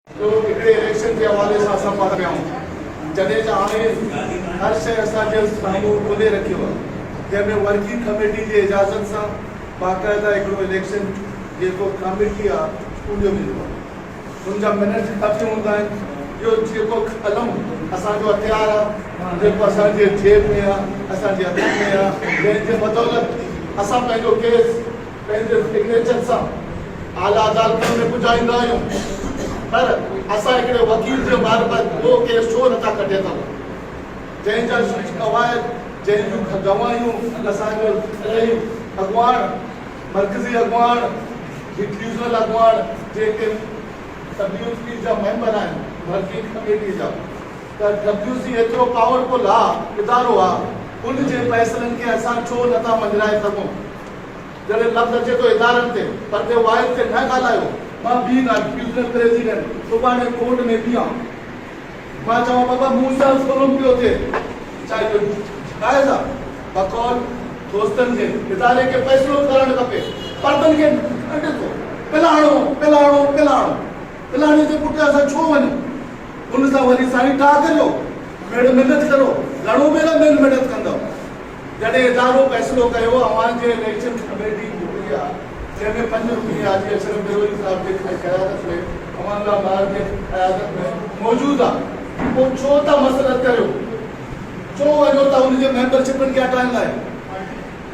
तो हिकिड़े इलेक्शन जे हवाले सां असां पाण पिया आहियूं जॾहिं त हाणे हर शइ असांजे साम्हूं खोले रखियो आहे, जंहिंमें वर्किंग कमेटी जी इजाज़त सां बाक़ाइदा हिकिड़ो इलेक्शन जेको कमेटी आहे उनजो मिलंदो आहे, उनजा मिनट काफ़ी हूंदा आहिनि। इहो जेको कलम असांजो हथियार आहे, जेको असांजे जेब में आहे, असांजे हथनि में आहे, जंहिंजे बदौलत असां पंहिंजो केस पंहिंजे सिग्नेचर सां आला अदालतुनि में पुॼाईंदा आहियूं, पर असां हिकिड़े वकील जे बाबति उहो केस छो नथा कढे था, जंहिंजा कवायद जंहिंजूं गवाहियूं असांजो अॻुवाण मर्कज़ी अॻुवाण डिफ्यूज़नल अॻुवाण जेके WC जा मेंबर आहिनि वर्किंग कमेटी जा, त WC एतिरो पावरफुल आहे, इदारो आहे, उन जे फ़ैसिलनि खे असां छो नथा मंझराए सघूं। जॾहिं लफ़्ज़ अचे थो इदारनि ते, पर ते वाहिद ते न ॻाल्हायो। मां बि न डिफ्यूज़नल प्रेसिडेंट सुभाणे कोर्ट में बीहां, मां चवां बाबा मूं सां ज़ुल्म पियो थिए, छा इहो जाइज़ आहे? बकौल दोस्तनि खे इदारे खे फ़ैसिलो करणु खपे, पर्दनि खे न ॾिसो पिलाणे जे पुठियां असां छो वञूं? उन सां वरी साईं टा करियो, महिनत करो, घणो महिनत कंदव। जॾहिं इदारो फ़ैसिलो कयो अवां जे इलेक्शन कमेटी हुई आहे, जंहिंमें 5 रुपया हाजी अशरफ बेरोली साहब जे क़यादत में अमानुल्लाह मार जे क़यादत में मौजूदु आहे, पोइ छो था मसरत करियो, छो वञो था उनजे मेंबरशिपनि खे हटाइण लाइ?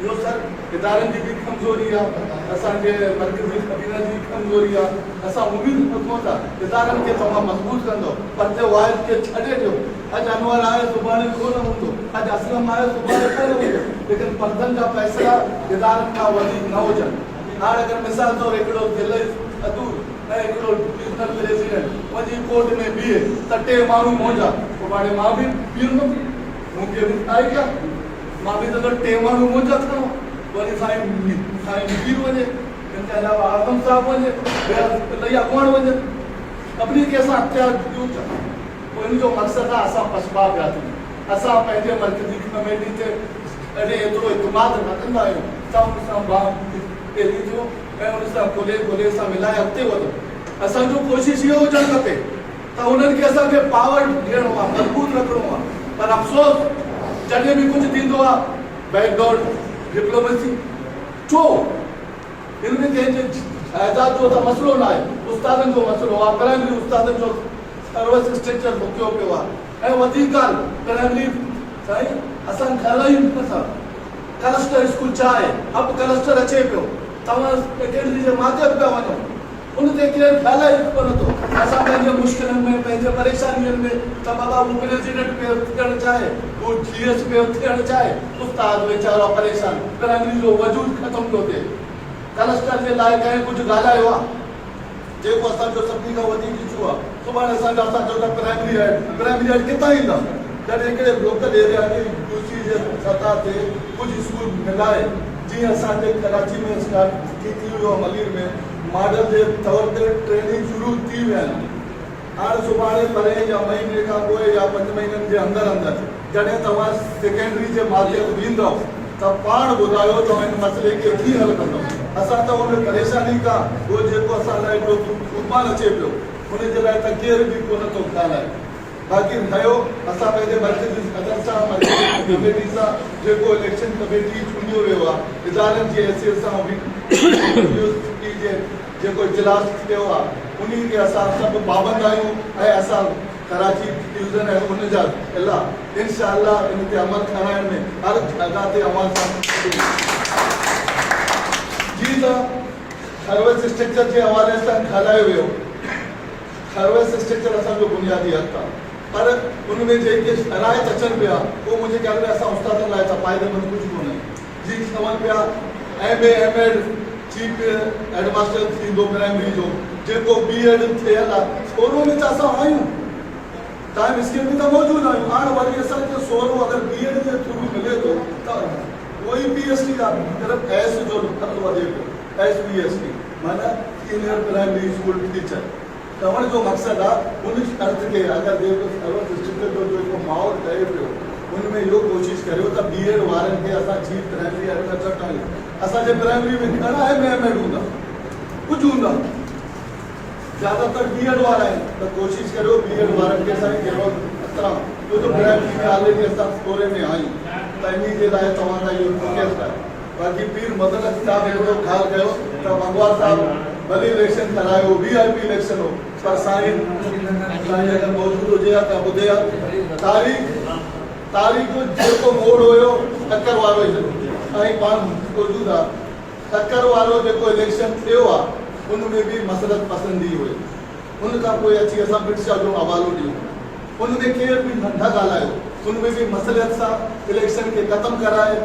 इहो सर इदारनि जी बि कमज़ोरी आहे, असांजे मर्कज़ी कबीना जी कमज़ोरी आहे। असां उमेद रखूं था इदारनि खे तव्हां मज़बूत कंदो, पर ते वाहिद खे छॾे ॾियो। अॼु अनवर आहे, सुभाणे कोन हूंदो, अॼु असलम आहे, सुभाणे कोन हूंदो, लेकिन पर्दनि जा फ़ैसिला इदारनि खां वधीक न हुजनि। हाणे अगरि मिसाल तौरु हिकिड़ो दिल्ली अदूर ऐं हिकिड़ो डिवीज़नल प्रेसिडेंट वञी कोर्ट में बीहे त 3 माण्हू मौजा, सुभाणे मां बि बीहंदुमि, मूंखे बि आई आहे, मां बि त 3 माण्हू मौजा खणो, वरी साईं मीर वञे, इनके अलावा आज़म साहब वञे, लई अॻुवाण वञे, सभिनी खे असां अख़्तियार ॾियूं था। पोइ इन जो मक़सदु आहे असां पछपा पिया थियूं, असां पंहिंजे मर्कज़ी कमेटी ते अॾे एतिरो इतमाद न कंदा आहियूं, त उन सां पहिरीं थियो ऐं उन सां ॻोल्हे सां मिलाए अॻिते वधो। असांजो कोशिशि इहो हुजणु खपे त उन्हनि खे असांखे पावर ॾियणो आहे, मज़बूत रखिणो आहे, पर अफ़सोस जॾहिं बि कुझु थींदो आहे बैकडोर डिप्लोमेसी छो? इनमें कंहिंजे जाइदाद जो त मसइलो न आहे, उस्तादनि जो मसइलो आहे, प्राइमरी उस्तादनि जो सर्विस स्ट्रक्चर रुकियो पियो आहे। ऐं वधीक ॻाल्हि प्राइमरी साईं असां ॻाल्हायूं नथा, क्लस्टर स्कूल छा आहे, अब क्लस्टर अचे पियो, तव्हां सेकेंडरी जे माथे पिया वञो, उन ते केरु ॻाल्हाए कोन थो। असां पंहिंजे मुश्किलनि में पंहिंजे परेशानियुनि में त बाबा हू प्रेसिडेंट पियो थियणु चाहे, हू GS पियो थियणु चाहे, उस्ताद वीचारो परेशान, प्राइमरी जो वजूद ख़तमु पियो थिए। क्लस्टर जे लाइ कंहिं कुझु ॻाल्हायो आहे जेको असांजो सभिनी खां वधीक इशू आहे। सुभाणे असांजो त प्राइमरी हेड किथां ईंदा? जॾहिं हिकिड़े लोकल एरिया में UC जे सतह ते कुझु स्कूल मिलाए, जीअं असांजे कराची में स्टार्ट थी वियो, मलीर में मॉडल जे तौर ते ट्रेनिंग शुरू थी विया आहिनि। हाणे सुभाणे परे या महीने खां पोइ या 5 महीननि जे अंदरि जॾहिं तव्हां सेकेंडरी जे माथे ते ईंदव त पाण ॿुधायो त हिन मसइले खे कीअं हल कंदव। असां त उन परेशानी खां उहो जेको असां लाइ हिकिड़ो तूफ़ान अचे पियो, उनजे लाइ त केर बि कोन थो ॻाल्हाए। बाक़ी रहियो असां पंहिंजे मर्कज़ी सदर सां, मर्कज़ी कमेटी सां जेको इलेक्शन कमेटी चूंडियो वियो आहे, इदारनि जी हैसियत सां जेको इजलास थियो आहे, उन खे असां सभु पाबंद आहियूं ऐं असां कराची डिवीज़न ऐं उनजा इलाह इंशाअल्लाह इन ते अमल कराइण में हर जॻह ते अमल सां जी। त सर्विस स्ट्रक्चर जे हवाले सां ॻाल्हायो वियो, सर्विस स्ट्रक्चर असांजो बुनियादी हक़ आहे, पर उनमें जेके शराइत अचनि पिया उहो मुंहिंजे ख्याल में असां उस्तादनि लाइ त फ़ाइदेमंद कुझु कोन्हे। जी चवनि पिया MA MEd चीफ हेडमास्टर थींदो प्राइमरी जो, जेको BEd थियल आहे, सोरो में त असां आहियूं, टाइम स्केल में त मौजूदु आहियूं। हाणे वरी असांखे सोरो अगरि BEd जे थ्रू मिले थो त उहोई PhD आहे, सिर्फ़ु S जो हथ वधे पियो, SPST माना सीनियर प्राइमरी स्कूल टीचर। चवण जो मक़सदु आहे उन शर्त खे अगरि जेको सर्विस स्ट्रक्चर जो जेको माहौल ठहे पियो, उनमें इहो कोशिशि करियो त BEd वारनि खे असां चीफ प्राइमरी हेडमास्टर ठाहियूं। असांजे प्राइमरी में घणा MA MEd हूंदा, कुझु हूंदा, ज़्यादातर बीएड वारा है तो कोशिश करो बीएड वारनि के साथ कहिड़ो अतरा जो तो प्राइमरी में ऑलरेडी असां स्कोरे में आहियूं त इन जे लाइ तव्हां खां इहो रिक्वेस्ट आहे बाक़ी पीर मदद साहब हिकिड़ो ख़्यालु कयो त मंगवार साहब भली इलेक्शन करायो वीआईपी इलेक्शन हो पर साईं अगरि मौजूदु हुजे हा त ॿुधे हा तारीख़ जेको मोड़ हुयो टकर वारो ई ऐं पाण मौजूदु आहे टकर वारो जेको इलेक्शन थियो आहे उनमें भी मसलत पसंदी हुई उनका कोई अच्छी असां ब्रिटिशा जो हवालो ॾियूं उनमें केर भी न ॻाल्हायो उनमें भी मसलियत सां इलेक्शन के ख़त्म कराए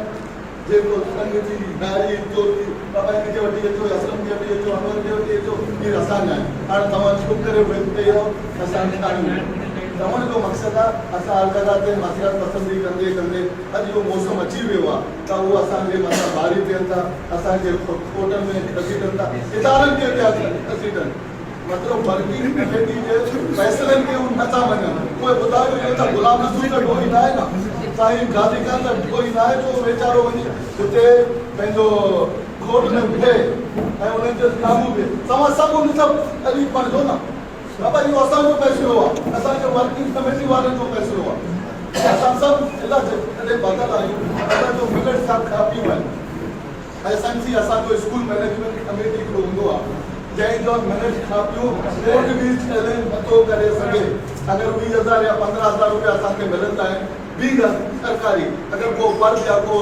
जेको संग जी नारी चोरी बाबा खे वठी अचो असलम खे वठी अचो अनवर खे वठी अचो इहे असांजा आहिनि हाणे तव्हां चुप करे वेठे आहियो असांखे काढ़ियूं तव्हां जो मक़सदु आहे असां हर जॻह ते मसलत पसंदी कंदे कंदे अॼु उहो मौसम अची वियो आहे त उहो असांजे मथां भारी थियनि था असांजे कोर्टनि में घसीटनि था इदारनि खे पिया घसीटनि मतिलबु वर्किंग कमेटी जे फ़ैसिलनि खे उहे नथा मञनि उहे ॿुधायो इहो त गुलाम रसूल त ॾोही न आहे न साईं गाज़ी खान त ॾोही न आहे जो वीचारो वञी हुते पंहिंजो कोर्ट में बीहे ऐं उन्हनि जो साम्हूं बीहे तव्हां सभु उन सां तारीफ़ पढ़जो न बाबा इहो असांजो फ़ैसिलो आहे असांजो वर्किंग कमेटी वारनि जो फ़ैसिलो आहे असां सभु इलाही कॾहिं बदल आहियूं असांजो मिलट साहब काफ़ी आहिनि ऐं संसी असांजो स्कूल मैनेजमेंट कमेटी हिकिड़ो हूंदो आहे जंहिंजो मिनट खां पोइ कोर्ट बि चैलेंज नथो करे सघे अगरि 20,000 या 15,000 रुपया असांखे मिलंदा आहिनि ॿी ॻाल्हि सरकारी अगरि को फर्ज़ या को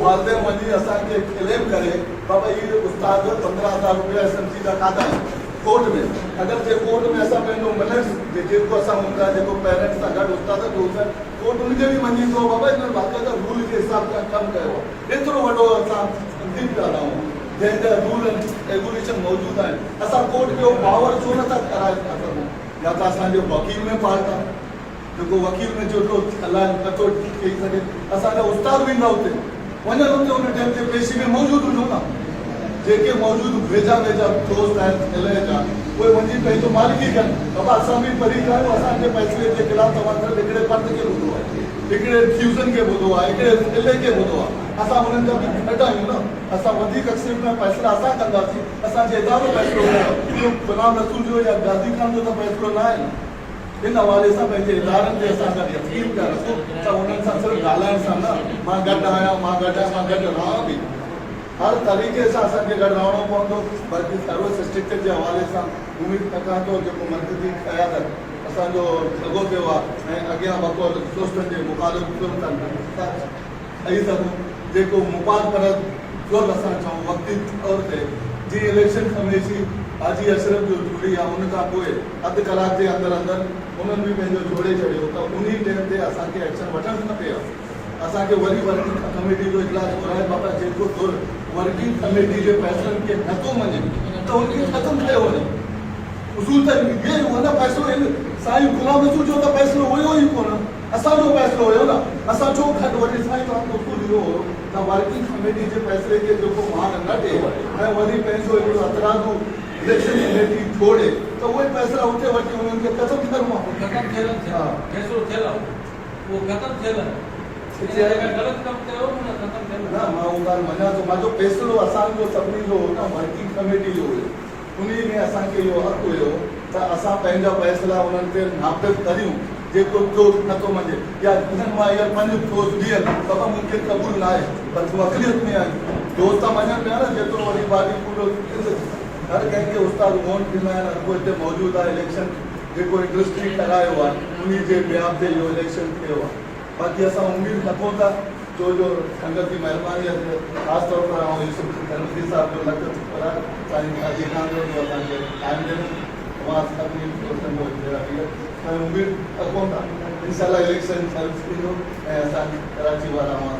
वालदे वञी असांखे क्लेम करे बाबा इहे उस्ताद 15,000 रुपया एसएमसी जा खाधा आहिनि कोर्ट में अगरि जे कोर्ट में असां पंहिंजो मिनट्स जेको असां हूंदा जेको पेरेंट्स सां गॾु उस्ताद जो हूंदा कोर्ट उनखे बि मञी थो बाबा हिन बाक़ाइदा रूल जे हिसाब सां कमु कयो आहे एतिरो वॾो असां संदीप पिया रहूं जंहिंजा रूल रेगुलेशन मौजूदु आहिनि असां कोर्ट जो पावर छो नथा कराए था सघूं या त असांजो वकील में पार्ट आहे जेको वकील में जेतिरो हलाए नथो थी सघे असांजा उस्ताद बि न हुते वञनि हुते हुन टाइम ते पेशी में मौजूदु हुजो न जेके मौजूदु वेझा दोस्त आहिनि इलाही जा उहे वञी पंहिंजो मालिकी कनि बाबा असां बि पढ़ी आहियूं असांजे फ़ैसिले जे ख़िलाफ़ तव्हां सिर्फ़ु हिकिड़े पंथ खे ॿुधो आहे हिकिड़े फ्यूज़न खे ॿुधो आहे हिकिड़े इले खे ॿुधो आहे असां हुननि जा बि घटि आहियूं न असां वधीक अक्सर में फ़ैसिला असां कंदासीं असांजे इदारो फ़ैसिलो इहो गुलाम रसूल जो या गाज़ी खान जो त फ़ैसिलो न आहे न इन हवाले सां पंहिंजे इदारनि ते असां गॾु यकीन पिया रखूं त उन्हनि सां सिर्फ़ु ॻाल्हाइण सां न मां गॾु आहियां मां गॾु रहां बि हर तरीक़े सां असांखे गॾु रहणो पवंदो बाक़ी सर्विस स्ट्रक्चर जे हवाले सां उमेद रखां थो जेको मर्कज़ी क़यादत असांजो लॻो पियो आहे ऐं अॻियां बक़ौर दोस्तनि जे मुखालिफ़ ठही सघूं जेको मुपाल पर जो असां चऊं वक़्ती तौर ते जीअं इलेक्शन कमेटी हाजी अशरफ जो जुड़ी आहे उन खां पोइ अधु कलाक जे अंदरि उन्हनि बि पंहिंजो जोड़े छॾियो त उन टाइम ते असांखे एक्शन वठणु न पियो असांखे वरी वर्किंग कमेटी जो इजलास घुराए बाबा जेको तुर वर्किंग कमेटी जे फ़ैसिलनि खे नथो मञे त उनखे ख़तमु कयो वञे उसूल त इहे हुओ न फ़ैसिलो साईं गुलाम रसूल जो त फ़ैसिलो हुयो ई कोन असांजो फ़ैसिलो हुयो न असां छो घटि वरी साईं तव्हां उसूल इहो हो त वर्किंग कमेटी जे फ़ैसिले खे जेको मान न ॾिए ऐं वरी पंहिंजो हिकिड़ो अतराज़ु इलेक्शन कमेटी छोड़े त उहे फ़ैसिला उते वठी उन्हनि खे ख़तमु करिणो आहे ख़तमु थियल हा फ़ैसिलो थियल आहे उहो ख़तमु थियल आहे ग़लति कमु कयो न ख़तमु थियल न मां उहा ॻाल्हि मञा थो मुंहिंजो फ़ैसिलो असांजो सभिनी जो हो न वर्किंग कमेटी जो हुयो उन में असांखे इहो हक़ु हुयो त असां पंहिंजा फ़ैसिला उन्हनि ते नाफ़िज़ करियूं जेको दोस्त नथो मञे या हिननि मां इहा 5 दोस्त ॾियनि बाबा मूंखे क़बूल न आहे पर तूं अक़लियत में आहीं दोस्त मञनि पिया न जेतिरो वरी बाक़ी पूरो हर कंहिंखे उस्ताद वोट ॾींदा आहिनि अॻो हिते मौजूदु आहे इलेक्शन जेको इंडस्ट्री करायो आहे उन जे बिहाफ ते इहो इलेक्शन थियो आहे बाक़ी असां उमेद रखूं था छो जो संगत जी महिरबानी आहे ख़ासि तौर पर ऐं यूसुफ धनसी साहिब जो लख शुक्र साईं गाज़ी खान जो असांखे टाइम ॾिनो तव्हां सभिनी दोस्तनि जो ऐं उमेद रखूं था इनशाला इलेक्शन सर्विस थींदो ऐं असांजी कराची वारा मां